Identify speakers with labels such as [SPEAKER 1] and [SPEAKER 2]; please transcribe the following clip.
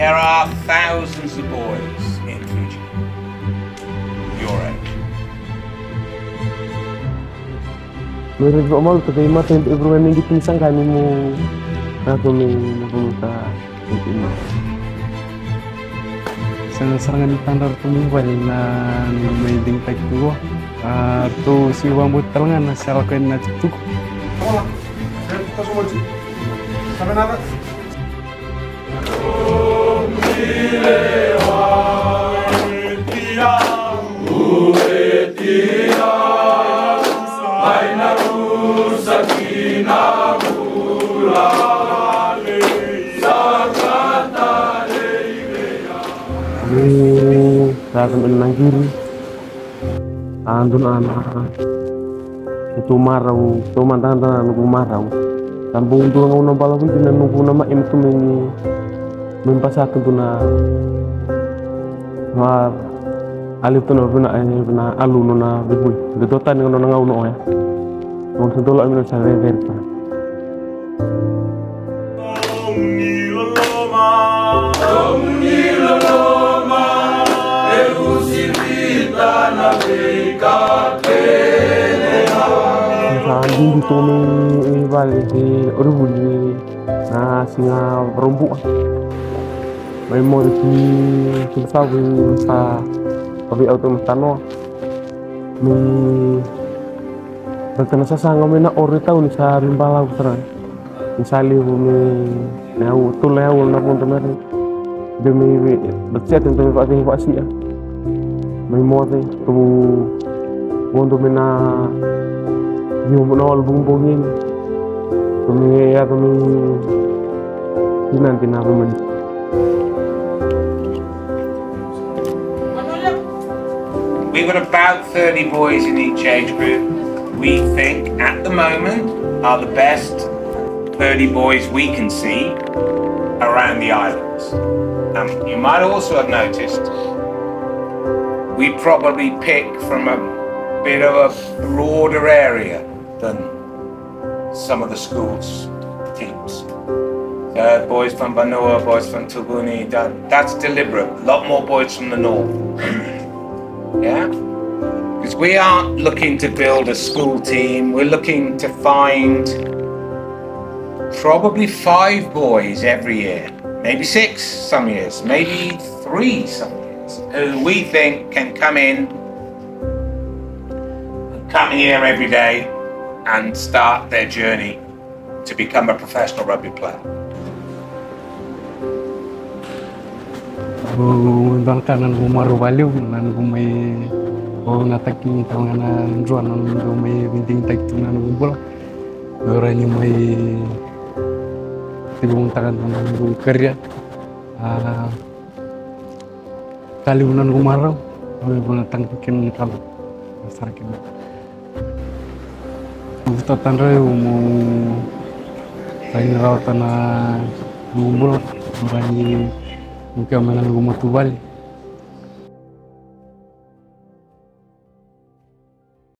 [SPEAKER 1] There are thousands of boys in Fiji, your age.
[SPEAKER 2] Meron po mal to kay mata yung everyone yung gipisang kami mo na kami napunta dito mo. Serangan tandar tumingwal na may dingtag tuwa. To si wambut talangan na siya ko na tutuk.
[SPEAKER 3] Hola. Kita semua sih. Sampai nada.
[SPEAKER 2] Datang menang kiri, andun anak itu marau, itu mantan nunggu marau, tambung tu ngau nambah pun tidak nunggu nama itu mempasak tu na, mar alif tu na alu na bebui, dedotan ngau ngau no ya, ngau sedolak minum saya verpa. Sambung di tome balik di orubuli na singa perempuan. Memori di sawi sa tapi auto mestano. Mi Bertanya sasanga mena ori tahu ni sa rimbala usaran. Misali mi nau tu leu na pun temer. Demi bersiap untuk pak sia. Memori tu untuk mena yung nol bumbungin kami nanti na kami.
[SPEAKER 1] We've got about 30 boys in each age group. We think at the moment are the best 30 boys we can see around the islands. You might also have noticed we probably pick from a bit of a broader area than some of the schools teams. Boys from Vanua, boys from Tuguni, that's deliberate. A lot more boys from the north. Yeah? Because we aren't looking to build a school team, we're looking to find probably 5 boys every year. Maybe 6 some years, maybe 3 some years, who we think can come here every day and start their journey to become a professional rugby player.
[SPEAKER 2] Bangkanan umaru baliu nan gumai ngataki tangan Drua nan gumai binting tak tu nan bola. Orangnya mai tibung tangan nan gum kerja. Kali unan gumarau, guna tangkikin kalau sarkin. Kita tandai mau lain rawatan gumbul orangnya mungkin mana gumatu balik.